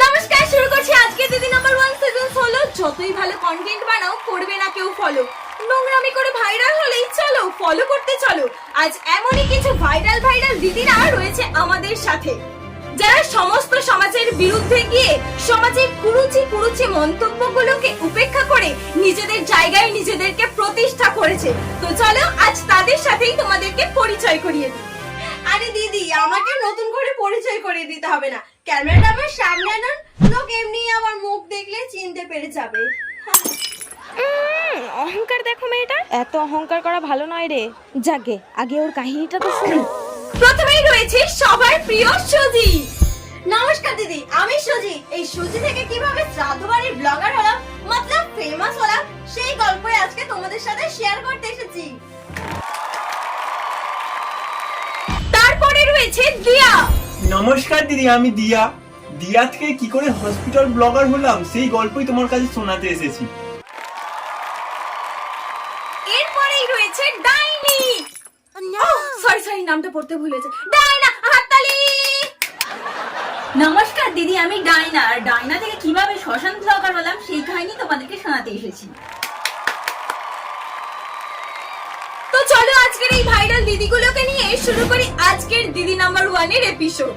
নমস্কার, শুরু করছি আজকে দিদি নাম্বার 1 সিজন 16। যতই ভালো কন্টেন্ট বানাও, করবে না কেউ ফলো। নোংরামি করে ভাইরাল হলেই চলো ফলো করতে চলো। আজ এমনই কিছু ভাইরাল দিদিরা রয়েছে আমাদের সাথে, যারা সমস্ত সমাজের বিরুদ্ধে গিয়ে সমাজের কুরুচি মন্তব্যগুলোকে উপেক্ষা করে নিজেদের জায়গায় নিজেদেরকে প্রতিষ্ঠা করেছে। তো চলো আজ তাদের সাথেই তোমাদেরকে পরিচয় করিয়ে দিই। আরে দিদি, আমাকে নতুন করে পরিচয় করিয়ে দিতে হবে না, ক্যামেরাটা আমার সামনে আনুন, লোক এমনি আমার মুখ দেখলে চিনতে পেরে যাবে। অহংকার দেখো মেয়েটা, এত অহংকার করা ভালো নয় রে। যাকে আগে ওর কাহিনীটা তো শুনি। প্রথমেই রয়েছে সবার প্রিয় সুজি। নমস্কার দিদি, আমি সুজি। এই সুজি থেকে কিভাবে শ্রাদ্ধ বাড়ির ব্লগার হলাম, মতলব ফেমাস হলাম, সেই গল্পই আজকে তোমাদের সাথে শেয়ার করতে এসেছি। তারপরে রয়েছে দিয়া। নমস্কার দিদি, আমি দিয়া। দিয়া থেকে কি করে হসপিটাল ব্লগার হলাম সেই গল্পই তোমার কাছে শোনাতে এসেছি। এরপরেই রয়েছে ডাইনি। সরি নামটা পড়তে ভুলেছে। ডাইনা, হাততালি। নমস্কার দিদি, আমি ডাইনা। আর ডাইনা থেকে কিভাবে শ্মশান ব্লগার হলাম সেই কাহিনী তোমাদেরকে শোনাতে এসেছি। তো চলো আজকের এই ভাইরাল দিদিগুলোকে নিয়ে শুরু করি আজকের দিদি নাম্বার 1 এর এপিসোড।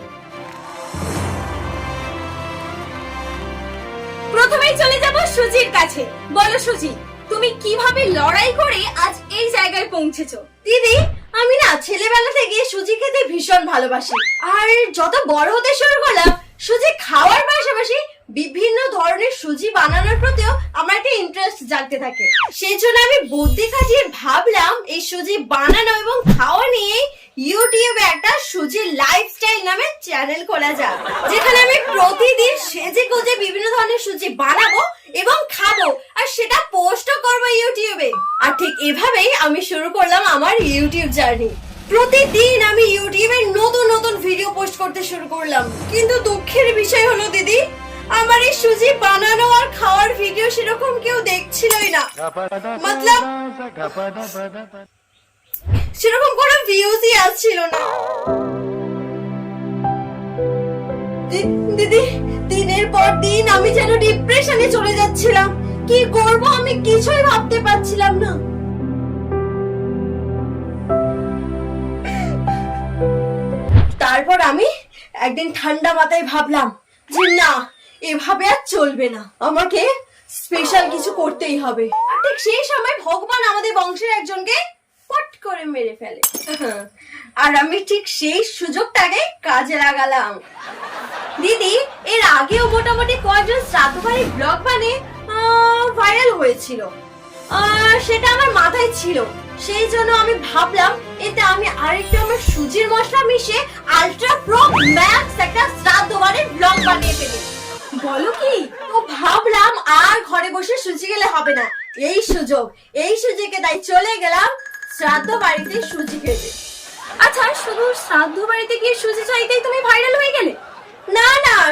প্রথমেই চলে যাব সুজির কাছে। বলো সুজি, তুমি কিভাবে লড়াই করে আজ এই জায়গায় পৌঁছেছো? দিদি, আমি না ছেলেবেলা থেকে সুজি খেতে ভীষণ ভালোবাসি। আর যত বড় হতে শুরু করলাম, সুজি খাওয়ার পাশাপাশি বিভিন্ন ধরনের সুজি বানানোর প্রতিও আমার একটা ইন্টারেস্ট জাগতে থাকে। সেই জন্য আমি বুদ্ধি খাটিয়ে ভাবলাম এই সুজি বানানো এবং খাওয়া নিয়ে ইউটিউবে একটা সুজি লাইফস্টাইল নামে চ্যানেল খোলা যাক, যেখানে আমি প্রতিদিন সেজে গুজে বিভিন্ন ধরনের সুজি বানাবো এবং খাবো, আর সেটা পোস্টও করবো ইউটিউবে। আর ঠিক এভাবেই আমি শুরু করলাম আমার ইউটিউব জার্নি। প্রতিদিন আমি ইউটিউবে নতুন ভিডিও পোস্ট করতে শুরু করলাম। কিন্তু দুঃখের বিষয় হলো দিদি, আমার এই সুজি বানানো আর খাওয়ার ভিডিও সেরকম কেউ দেখছিলই না, মতলব সেরকম কোনো ভিউজই আসছিল না। দিদি, দিনের পর দিন আমি যেন ডিপ্রেশনে চলে যাচ্ছিলাম। কি করব আমি কিছুই ভাবতে পারছিলাম না। তারপর আমি একদিন ঠান্ডা মাথায় ভাবলাম যে না, এভাবে আর চলবে না, আমাকে স্পেশাল কিছু করতেই হবে। আর ঠিক সেই সময় ভগবান আমাদের বংশের একজনকে পট করে মেরে ফেলে, আর আমি ঠিক সেই সুযোগটাকে কাজে লাগালাম। দিদি, এর আগেও মোটামুটি কয়েকজন শ্রাদ্ধ বাড়ির ব্লগ বানিয়ে ভাইরাল হয়েছিল, সেটা আমার মাথায় ছিল। সেই জন্য আমি ভাবলাম এতে আমি আরেকটা আমার সুজির মশলা মিশে আলট্রা প্রো ম্যাক্স একটা শ্রাদ্ধ বাড়ির ব্লগ বানিয়ে ফেলি। বলো কি? তো ভাবলাম আর ঘরে বসে সুজি গেলে হবে না, এই সুযোগে তাই চলে গেলাম শ্রাদ্ধ বাড়িতে সুজি খেতে। আচ্ছা, শুধু শ্রাদ্ধ বাড়িতে গিয়ে সুজি চাইতেই তুমি ভাইরাল হয়ে গেলে? না,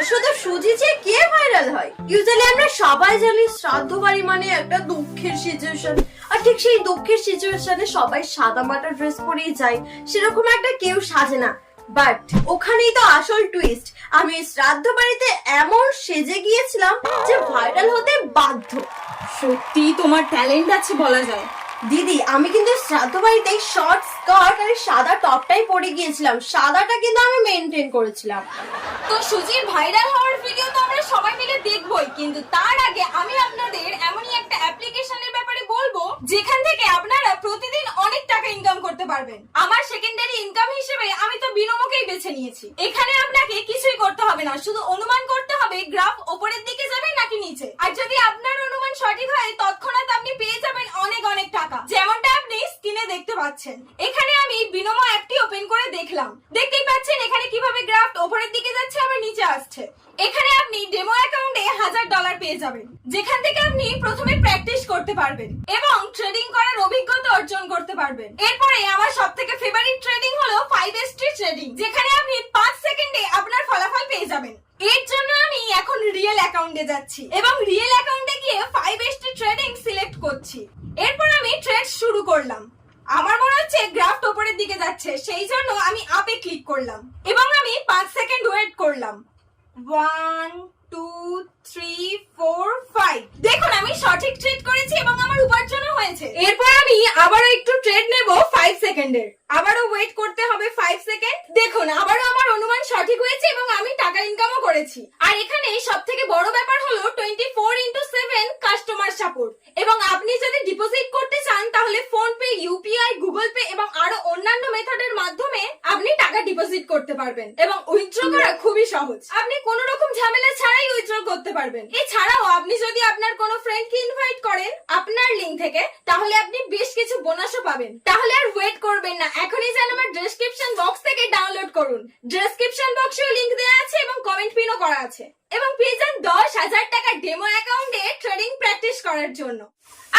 শুধু সুজি চেয়ে কে ভাইরাল হয়? ইউজুয়ালি আমরা সবাই জানি শ্রাদ্ধ বাড়ি মানে একটা দুঃখের সিচুয়েশন, আর ঠিক সেই দুঃখের সিচুয়েশনে সবাই সাদা মাটা ড্রেস পরেই যায়, সেরকম একটা কেউ সাজে না। বাট ওখানেই তো আসল টুইস্ট, আমি শ্রাদ্ধ বাড়িতে এমন সেজে গিয়েছিলাম যে ভাইরাল হতে বাধ্য। সত্যি তোমার ট্যালেন্ট আছে বলা যায়। দিদি, আমি কিন্তু শ্রাদ্ধ বাড়িতে শর্ট স্কার্ট আর সাদা টপটাই পরে গিয়েছিলাম, সাদাটা কিন্তু আমি মেনটেন করেছিলাম। তো সুজির ভাইরাল হওয়ার ভিডিও তো আমরা সবাই মিলে দেখবই, কিন্তু তার আগে আমি আপনাদের এমনই একটা অ্যাপ্লিকেশনের ব্যাপারে বলবো যেখান থেকে আপনারা প্রতিদিন অনেক টাকা ইনকাম করতে পারবেন। আমার সেকেন্ডারি ইনকাম হিসেবে আমি তো বিনোমোকেই বেছে নিয়েছি। এখানে আপনাকে কিছুই করতে হবে না, শুধু অনুমান করতে হবে গ্রাফ উপরের দিকে যাবে নাকি নিচে। আর যদি আপনার অনুমান সঠিক হয়, তৎক্ষণাৎ আপনি পেয়ে যাবেন অনেক টাকা, যেমনটা আপনি স্ক্রিনে দেখতে পাচ্ছেন। এখানে আমি বিনোমো অ্যাপটি ওপেন করে দেখলাম, দেখতেই পাচ্ছেন এখানে কিভাবে গ্রাফ উপরের দিকে যাচ্ছে আবার নিচে আসছে। এখানে আপনি ডেমো অ্যাকাউন্টে $1000 পেয়ে যাবেন, যেখান থেকে আপনি প্রথমে প্র্যাকটিস করতে পারবেন এবং ট্রেডিং করার অভিজ্ঞতা অর্জন করতে পারবেন। এরপরে আমার সবথেকে ফেভারিট ট্রেডিং হলো 5ST ট্রেডিং, যেখানে আপনি 5 সেকেন্ডে আপনার ফলাফল পেয়ে যাবেন। এর জন্য আমি এখন রিয়েল অ্যাকাউন্টে যাচ্ছি এবং রিয়েল অ্যাকাউন্টে গিয়ে 5ST ট্রেডিং সিলেক্ট করছি। এরপর আমি ট্রেড শুরু করলাম। আমার মনে হচ্ছে গ্রাফ উপরের দিকে যাচ্ছে, সেই জন্য আমি আপে ক্লিক করলাম এবং আমি 5 সেকেন্ড ওয়েট করলাম। 1 2 3 4 5। দেখুন আমি সঠিক ট্রেড করেছি এবং আমার উপার্জন হয়েছে। এরপর আমি আবারও একটু ট্রেড নেব 5 সেকেন্ডের। আবারও ওয়েট করতে হবে 5 সেকেন্ড। দেখুন আবারও আমার অনুমান সঠিক হয়েছে এবং আমি টাকা ইনকামও করেছি। আর এখানে সবথেকে বড় ব্যাপার হলো 24/7 কাস্টমার সাপোর্ট। এবং আপনি যদি ডিপোজিট করতে চান তাহলে phone pay, UPI, Google pay এবং আরো অন্যান্য মেথডের মাধ্যমে আপনি টাকা ডিপোজিট করতে পারবেন এবং উইথড্র করা খুবই সহজ। আপনি কোনো রকম ঝামেলা ছাড়াই উইথড্র করতে পারবেন। এছাড়াও আপনি যদি আপনার কোনো ফ্রেন্ডকে ইনভাইট করেন আপনার লিংক থেকে তাহলে আপনি বেশ কিছু বোনাসও পাবেন। তাহলে আর ওয়েট করবেন না, এখনই যান আমার ডেসক্রিপশন বক্স থেকে ডাউনলোড করুন। ডেসক্রিপশন বক্সেও লিংক দেওয়া আছে এবং কমেন্ট পিনও করা আছে। এবং পেয়ে যান 10,000 টাকা ডেমো অ্যাকাউন্টে ট্রেডিং প্র্যাকটিস করার জন্য।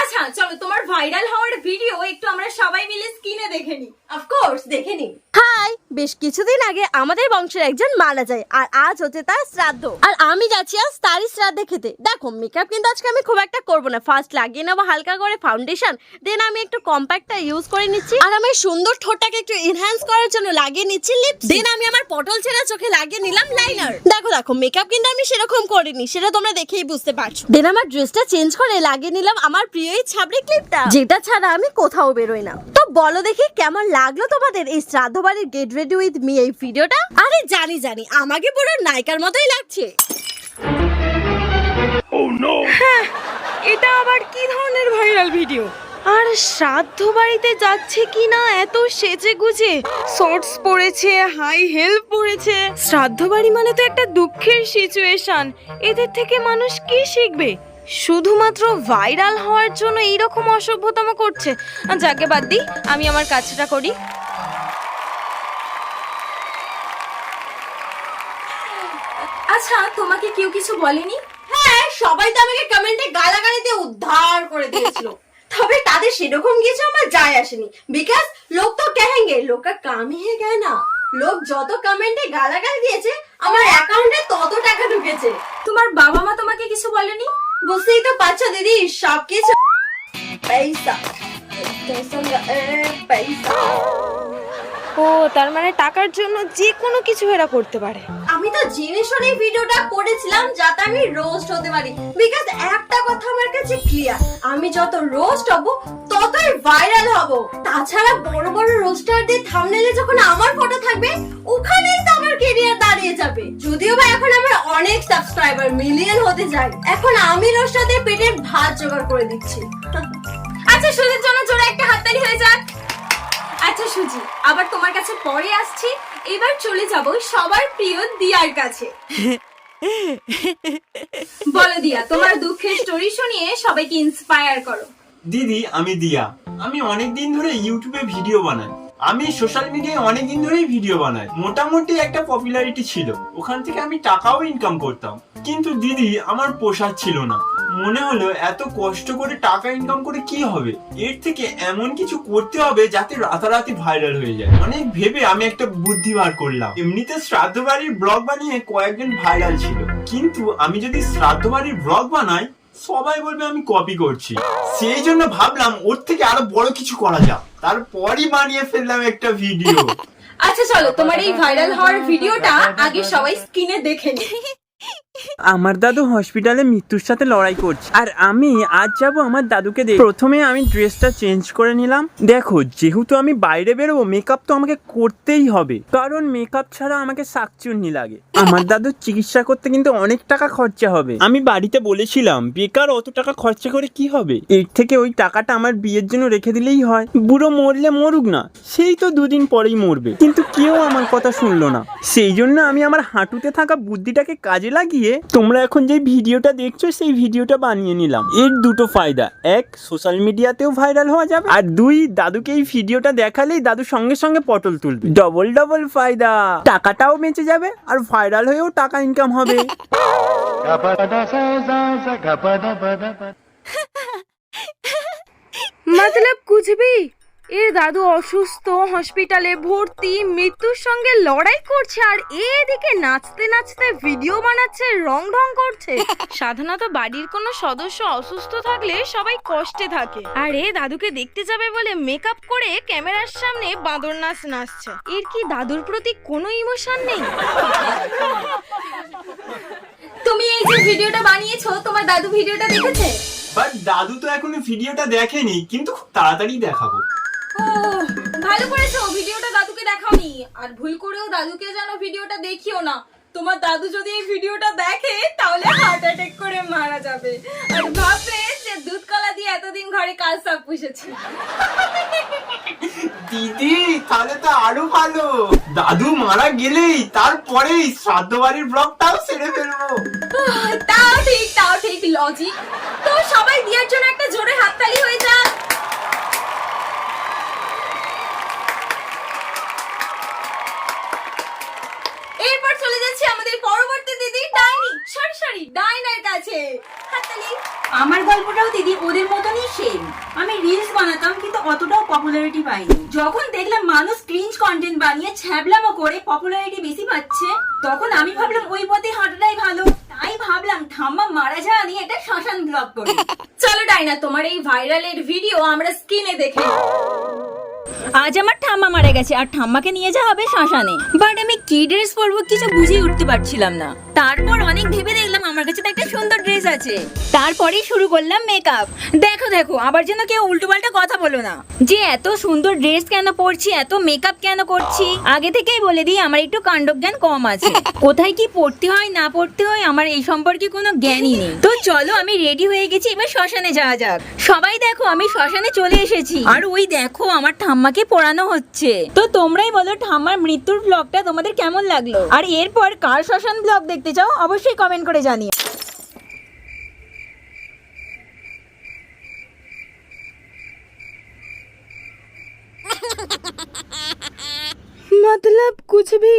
আচ্ছা চলো তোমার ভাইরাল হওয়ার ভিডিও একটু আমরা সবাই মিলে স্ক্রিনে দেখে নিই। অফকোর্স দেখে নিই। হাই, বেশ কিছুদিন আগে আমাদের বংশের একজন মারা যায় আর আজ হচ্ছে তার শ্রাদ্ধ। আর আমি যাচ্ছি আজ তারই শ্রাদ্ধে খেতে। দেখো মেকআপ কিন্তু আজকে আমি খুব একটা করবো না, ফার্স্ট লাগিয়ে নেবো হালকা করে ফাউন্ডেশন, দেন আমি একটু কম্প্যাক্টটা ইউজ করে নিচ্ছি আর আমার সুন্দর ঠোঁটটাকে একটু এনহ্যান্স করার জন্য লাগিয়ে নিচ্ছি লিপস্টিক, দেন আমি আমার পটল ছেঁড়া চোখে লাগিয়ে নিলাম লাইনার। দেখো মেকআপ কিন্তু আমি সেরকম করিনি, সেটা তোমরা দেখেই বুঝতে পারছো। দেন আমার ড্রেসটা চেঞ্জ করে লাগিয়ে নিলাম আমার প্রিয় এই ছাবড়ি ক্লিপটা, যেটা ছাড়া আমি কোথাও বেরোই না। তো বলো দেখি কেমন লাগলো তোমাদের এই শ্রাদ্ধ বাড়ির গেট রেডি উইথ মি এই ভিডিওটা? আরে জানি আমাকে পুরো নায়িকার মতোই লাগছে। হ্যাঁ, এটা আবার কি ধরনের ভাইরাল ভিডিও? আর শ্রাদ্ধ বাড়িতে যাচ্ছে কি না এত সেজে গুজে, শর্টস পরেছে, হাই হিল পরেছে। শ্রাদ্ধ বাড়ি মানে তো একটা দুঃখের সিচুয়েশন, এদের থেকে মানুষ কি শিখবে? শুধুমাত্র ভাইরাল হওয়ার জন্য এইরকম অসভ্যতম করছে। যাকে বাদ দিই, আমি আমার কাজটা করি। আচ্ছা তোমাকে কেউ কিছু বলেনি? হ্যাঁ, সবাই তো আমাকে কমেন্টে গালাগালিতে উদ্ধার করে দিয়েছিল। তবে তাদের সেরকম কিছু আমার যায় আসেনি, বিকজ লোক তো কহেঙ্গে লোক কা কাম হি হে कहना। লোক যত কমেন্টে গালাগালি দিয়েছে আমার অ্যাকাউন্টে তত টাকা ঢুকেছে। তোমার বাবা মা তোমাকে কিছু বলেনি? বুঝতেই তো পারছো দিদি, সবকিছু পয়সা পয়সা। ও তার মানে টাকার জন্য যে কোনো কিছু এরা করতে পারে। আমি তো জেনে শুনে ভিডিওটা করেছিলাম যাতে আমি রোস্ট হতে পারি, বিকজ একটা কথা আমার কাছে ক্লিয়ার, আমি যত রোস্ট হব ততই ভাইরাল হব। তাছাড়া বড় বড় রোস্টারদের থাম্বনেলে যখন আমার ফটো থাকবে ওখানেই তো আমার ক্যারিয়ার দাঁড়িয়ে যাবে। যদিও বা এখন আমার অনেক সাবস্ক্রাইবার মিলিয়ন হতে যায়, এখন আমি রোস্টারদের পেটের ভাত জোগাড় করে দিচ্ছি। আচ্ছা সুজির জন্য জোরে একটা হাততালি হয়ে যাক। আচ্ছা সুজি, আবার তোমার কাছে পরে আসছি। এবার চলে যাব সবার প্রিয় দিয়ার কাছে। বলো দিয়া, তোমার দুঃখের স্টোরি শুনিয়ে সবাইকে ইন্সপায়ার করো। দিদি আমি দিয়া, আমি অনেক দিন ধরে ইউটিউবে ভিডিও বানাই। আমি সোশ্যাল মিডিয়ায় অনেক দিন ধরেই ভিডিও বানাই, মোটামুটি একটা পপুলারিটি ছিল, ওখান থেকে আমি টাকাও ইনকাম করতাম। কিন্তু দিদি আমার পোষাচ্ছিল না, মনে হলো এত কষ্ট করে টাকা ইনকাম করে কি হবে, এর থেকে এমন কিছু করতে হবে যাতে রাতারাতি ভাইরাল হয়ে যায়। অনেক ভেবে আমি একটা বুদ্ধি বার করলাম। এমনিতে শ্রাদ্ধ বাড়ির ব্লগ বানিয়ে কয়েকজন ভাইরাল ছিল, কিন্তু আমি যদি শ্রাদ্ধ বাড়ির ব্লগ বানাই সবাই বলবে আমি কপি করছি। সেই জন্য ভাবলাম ওর থেকে আরো বড় কিছু করা যাক, তারপরই বানিয়ে ফেললাম একটা ভিডিও। আচ্ছা চলো তোমার এই ভাইরাল হওয়ার ভিডিওটা আগে সবাই স্ক্রিনে দেখে নি। আমার দাদু হসপিটালে মৃত্যুর সাথে লড়াই করছে আর আমি আজ যাব আমার দাদুকে দেখতে। প্রথমে আমি ড্রেসটা চেঞ্জ করে নিলাম। দেখো যেহেতু আমি বাইরে বেরোবো মেকআপ তো আমাকে করতেই হবে, কারণ মেকআপ ছাড়া আমাকে শাকচুন্নি লাগে। আমার দাদুর চিকিৎসা করতে কিন্তু অনেক টাকা খরচা হবে। আমি বাড়িতে বলেছিলাম বেকার অত টাকা খরচা করে কি হবে, এর থেকে ওই টাকাটা আমার বিয়ের জন্য রেখে দিলেই হয়। বুড়ো মরলে মরুক না, সেই তো দুদিন পরেই মরবে। কিন্তু কেউ আমার কথা শুনলো না, সেই জন্য আমি আমার হাঁটুতে থাকা বুদ্ধিটাকে কাজে লাগিয়ে তোমরা এখন যে ভিডিওটা দেখছো সেই ভিডিওটা বানিয়ে নিলাম। এর দুটো ফায়দা, এক সোশ্যাল মিডিয়াতেও ভাইরাল হওয়া যাবে, আর দুই দাদুকে এই ভিডিওটা দেখালেই দাদু সঙ্গে সঙ্গে পটল তুলবে। ডবল ফায়দা, টাকাটাও বেঁচে যাবে আর ভাইরাল হয়েও টাকা ইনকাম হবে। मतलब कुछ भी এর দাদু অসুস্থ, হসপিটালে ভর্তি, মৃত্যুর সঙ্গে লড়াই করছে, আর এদিকে নাচতে নাচতে ভিডিও বানাচ্ছে, রং ঢং করছে। সাধারণত বাড়ির কোনো সদস্য অসুস্থ থাকলে সবাই কষ্টে থাকে, আর এ দাদুকে দেখতে যাবে বলে মেকআপ করে ক্যামেরার সামনে বাঁদর নাচ নাচছে। এর কি দাদুর প্রতি কোনো ইমোশন নেই? তুমি এই যে ভিডিওটা বানিয়েছো, তোমার দাদু ভিডিওটা দেখেছে? বাট দাদু তো এখনো ভিডিওটা দেখেনি, কিন্তু খুব তাড়াতাড়ি দেখাবো। ও ভালো করেছো, ভিডিওটা দাদুকে দেখাওনি। আর ভুল করেও দাদুকে যেন ভিডিওটা দেখিও না। তোমার দাদু যদি এই ভিডিওটা দেখে তাহলে হার্ট অ্যাটাক করে মারা যাবে, আর ভাববে যে দুধ কলা দিয়ে এতদিন ঘরে কাজ সব পুষেছি। দিদি তাহলে তো আরো ভালো, দাদু মারা গেলেই তারপরেই শ্রাদ্ধ বাড়ির ব্লগটাও সেরে ফেলবো। তাও ঠিক লজিক। তো সবাই দিয়ার জন্য একটা জোরে হাততালি হয়ে যাক। এরপর চলে যাচ্ছি আমাদের পরবর্তী দিদি ডাইনার কাছে। হাততালি। আমার গল্পটাও দিদি ওদের মতনই সেম। আমি রিলস বানাতাম কিন্তু অতটাও পপুলারিটি পাইনি। যখন দেখলাম মানুষ ক্রিঞ্জ কন্টেন্ট বানিয়ে ছ্যাবলামো করে পপুলারিটি বেশি পাচ্ছে, তখন আমি ভাবলাম ওই পথে হাঁটাটাই ভালো। তাই ভাবলাম ঠাম্মা মারা যাওয়া নিয়ে একটা শ্মশান ব্লগ করি। চলো ডাইনা, তোমার এই ভাইরালের ভিডিও আমরা স্ক্রিনে দেখে নিই। আজ আমার ঠাম্মা মারা গেছে আর ঠাম্মাকে নিয়ে যাওয়া হবে শ্মশানে, বাট আমি কি ড্রেস পরবো কিছু বুঝেই উঠতে পারছিলাম না। তারপর অনেক ভেবে দেখলাম আমার কাছে তো একটা সুন্দর ড্রেস আছে, তারপরেই শুরু করলাম মেকআপ। দেখো আবার যেন কেউ উল্টোপাল্টা কথা বলো না যে এত সুন্দর ড্রেস কেন পরছি, এত মেকআপ কেন করছি। আগে থেকেই বলে দিই আমার একটু কাণ্ডজ্ঞান কম আছে, কোথায় কি পড়তে হয় না পড়তে হয় আমার এই সম্পর্কে কোনো জ্ঞানই নেই। তো চলো আমি রেডি হয়ে গেছি, এবার শ্মশানে যাওয়া যাক। সবাই দেখো আমি শ্মশানে চলে এসেছি, আর ওই দেখো আমার ঠাম্মাকে পড়ানো হচ্ছে। তো তোমরাই বলো ঠাম্মার মৃত্যুর ব্লগটা তোমাদের কেমন লাগলো, আর এরপর কার শ্মশান ব্লগ দেখতে চাও অবশ্যই কমেন্ট করে জানিও। मतलब कुछ भी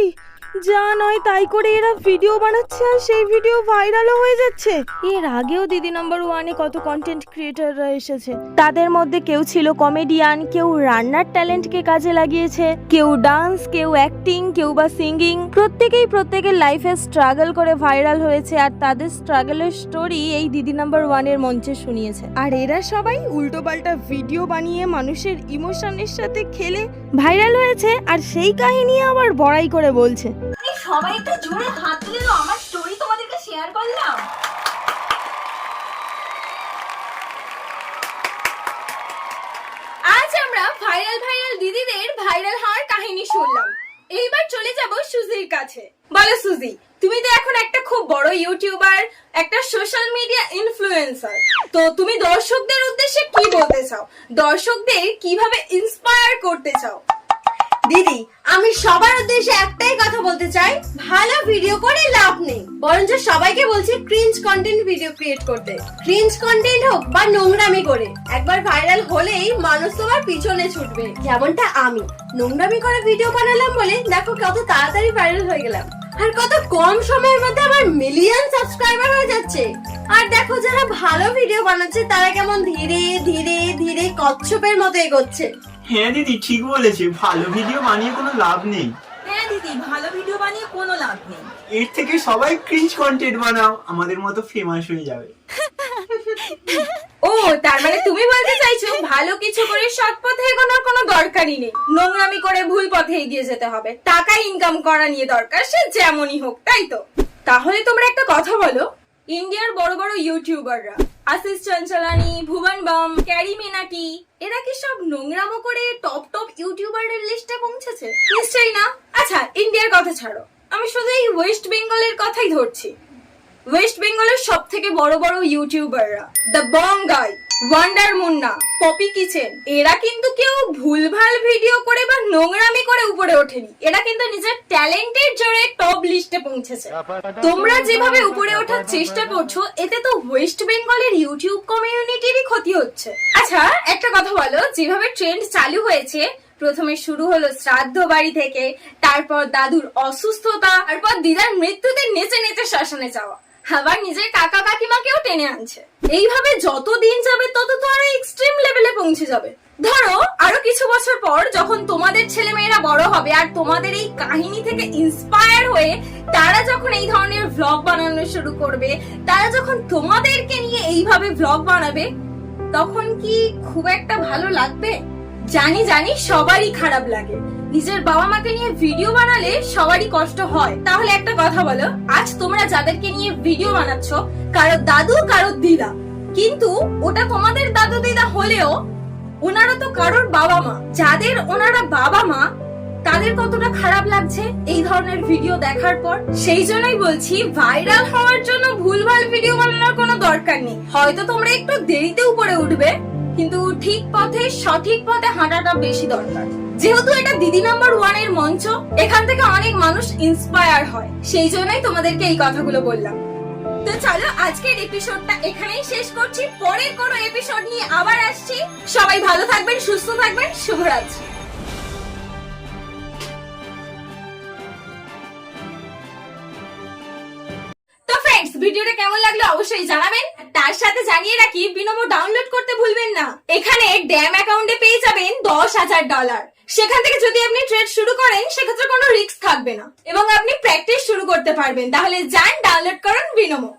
যা নয় তাই করে এরা ভিডিও বানাচ্ছে, আর সেই ভিডিও ভাইরালও হয়ে যাচ্ছে। এর আগেও দিদি নাম্বার 1-এ কত কন্টেন্ট ক্রিয়েটররা এসেছে, তাদের মধ্যে কেউ ছিল কমেডিয়ান, কেউ রান্নার ট্যালেন্টকে কাজে লাগিয়েছে, কেউ ডান্স, কেউ অ্যাক্টিং, কেউ বা সিঙ্গিং। প্রত্যেকের লাইফে স্ট্রাগল করে ভাইরাল হয়েছে, আর তাদের স্ট্রাগলের স্টোরি এই দিদি নাম্বার 1-এর মঞ্চে শুনিয়েছে। আর এরা সবাই উল্টোপাল্টা ভিডিও বানিয়ে মানুষের ইমোশনের সাথে খেলে ভাইরাল হয়েছে, আর সেই কাহিনী আবার বড়াই করে বলছে। সবাই একটু জোরে হাত তুলে দাও, আমার স্টোরি তোমাদেরকে শেয়ার করলাম। আজ আমরা ভাইরাল দিদিদের ভাইরাল হওয়ার কাহিনী শুনলাম। এইবার চলে যাব সুজির কাছে। বলো সুজি, তুমি তো এখন একটা খুব বড় ইউটিউবার, একটা সোশ্যাল মিডিয়া ইনফ্লুয়েন্সার। তো তুমি দর্শকদের উদ্দেশ্যে কি বলতে চাও? দর্শকদের কিভাবে ইন্সপায়ার করতে চাও? দিদি, আমি সবার উদ্দেশ্যে একটাই কথা বলতে চাই, ভালো ভিডিও করে লাভ নেই, বরঞ্চ সবাইকে বলছি ক্রিঞ্জ কন্টেন্ট ভিডিও ক্রিয়েট করতে। ক্রিঞ্জ কন্টেন্ট হোক বা নোংরামি করে, একবার ভাইরাল হলেই মানুষ তোমার পিছনে ছুটবে। যেমনটা আমি নোংরামি করে ভিডিও বানালাম বলে দেখো কত তাড়াতাড়ি ভাইরাল হয়ে গেলাম, আর কত কম সময়ের মধ্যে আমার মিলিয়ন সাবস্ক্রাইবার হয়ে যাচ্ছে। আর দেখো যারা ভালো ভিডিও বানাচ্ছে তারা কেমন ধীরে ধীরে ধীরে কচ্ছপের মতো এগোচ্ছে। হ্যাঁ দিদি ঠিক বলেছে, ভালো ভিডিও বানিয়ে কোনো লাভ নেই। হ্যাঁ দিদি, ভালো ভিডিও বানিয়ে কোনো লাভ নেই। এর থেকে সবাই ক্রিঞ্জ কন্টেন্ট বানাও, আমাদের মতো ফেমাস হয়ে যাবে। ও তার মানে তুমি বলতে চাইছো ভালো কিছু করে সৎ পথে এগোনোর কোনো দরকারই নেই, নোংরামি করে ভুল পথে এগিয়ে যেতে হবে, টাকা ইনকাম করা নিয়ে দরকার, সে যেমনই হোক, তাই তো? তাহলে তোমরা একটা কথা বলো, ইন্ডিয়ার বড় বড় ইউটিউবাররা আশিস চঞ্চলানি, ভুবন বাম, ক্যারি মিনাটি, এরা কি সব নোংরামো করে টপ ইউটিউবারের লিস্টে পৌঁছেছে? নিশ্চয়ই না। আচ্ছা ইন্ডিয়ার কথা ছাড়ো, আমি শুধু এই ওয়েস্ট বেঙ্গলের কথাই ধরছি। ওয়েস্ট বেঙ্গলের সব থেকে বড় বড় ইউটিউবাররা, the Bong guy, wonder Munna, Poppy kitchen, এরা কিন্তু কেউ ভুলভাল ভিডিও করে বা নোংরামি করে উপরে ওঠেনি, এরা কিন্তু নিজের ট্যালেন্টের জোরে টপ লিস্টে পৌঁছেছে। তোমরা যেভাবে উপরে ওঠার চেষ্টা করছো, এতে তো ওয়েস্ট বেঙ্গলের ইউটিউব কমিউনিটিরই ক্ষতি হচ্ছে। আচ্ছা একটা কথা বলো, যেভাবে ট্রেন্ড চালু হয়েছে, প্রথমে শুরু হলো শ্রাদ্ধ বাড়ি থেকে, তারপর দাদুর অসুস্থতা, তারপর দিদার মৃত্যুতে নেচে নেচে শ্মশানে যাওয়া, আবার নিজের কাকা কাকিমাকেও টেনে আনছে। এইভাবে যত দিন যাবে তত তো আরো এক্সট্রিম লেভেলে পৌঁছে যাবে। ধরো আরো কিছু বছর পর যখন তোমাদের ছেলেমেয়েরা বড় হবে আর তোমাদের এই কাহিনী থেকে ইন্সপায়ার হয়ে তারা যখন এই ধরনের ভ্লগ বানানো শুরু করবে, তারা যখন তোমাদেরকে নিয়ে এইভাবে ভ্লগ বানাবে, তখন কি খুব একটা ভালো লাগবে? জানি জানি সবারই খারাপ লাগে। নিজের বাবা মাকে নিয়ে ভিডিও বানালে সবারই কষ্ট হয়। তাহলে একটা কথা বলো, আজ তোমরা যাদেরকে নিয়ে ভিডিও বানাচ্ছ, কারো দাদু কারো দিদা, কিন্তু ওটা তোমাদের দাদু দিদা হলেও ওনারা তো কারোর বাবা মা। যাদের ওনারা বাবা মা, তাদের কতটা খারাপ লাগছে এই ধরনের ভিডিও দেখার পর। সেই জন্যই বলছি, ভাইরাল হওয়ার জন্য ভুলভাল ভিডিও বানানোর কোনো দরকার নেই। হয়তো তোমরা একটু দেরিতে উপরে উঠবে, কিন্তু ঠিক পথে সঠিক পথে হাঁটাটা বেশি দরকার। যেহেতু এটা দিদি নাম্বার 1 এর মঞ্চ, এখান থেকে অনেক মানুষ ইন্সপায়ার হয়, সেই জন্যই তোমাদেরকে এই কথাগুলো বললাম। তো চলো আজকের এপিসোডটা এখানেই শেষ করছি, পরের কোনো এপিসোড নিয়ে আবার আসছি। সবাই ভালো থাকবেন, সুস্থ থাকবেন, শুভরাত্রি। তো ফ্রেন্ডস, ভিডিওটা কেমন লাগলো অবশ্যই জানাবেন। তার সাথে জানিয়ে রাখি, বিনোমো ডাউনলোড করতে ভুলবেন না। এখানে ড্যাম অ্যাকাউন্টে পেয়ে যাবেন $10,000। সেখান থেকে যদি আপনি ট্রেড শুরু করেন, সেক্ষেত্রে কোনো রিস্ক থাকবে না এবং আপনি প্র্যাকটিস শুরু করতে পারবেন। তাহলে যান, ডাউনলোড করুন বিনোমো।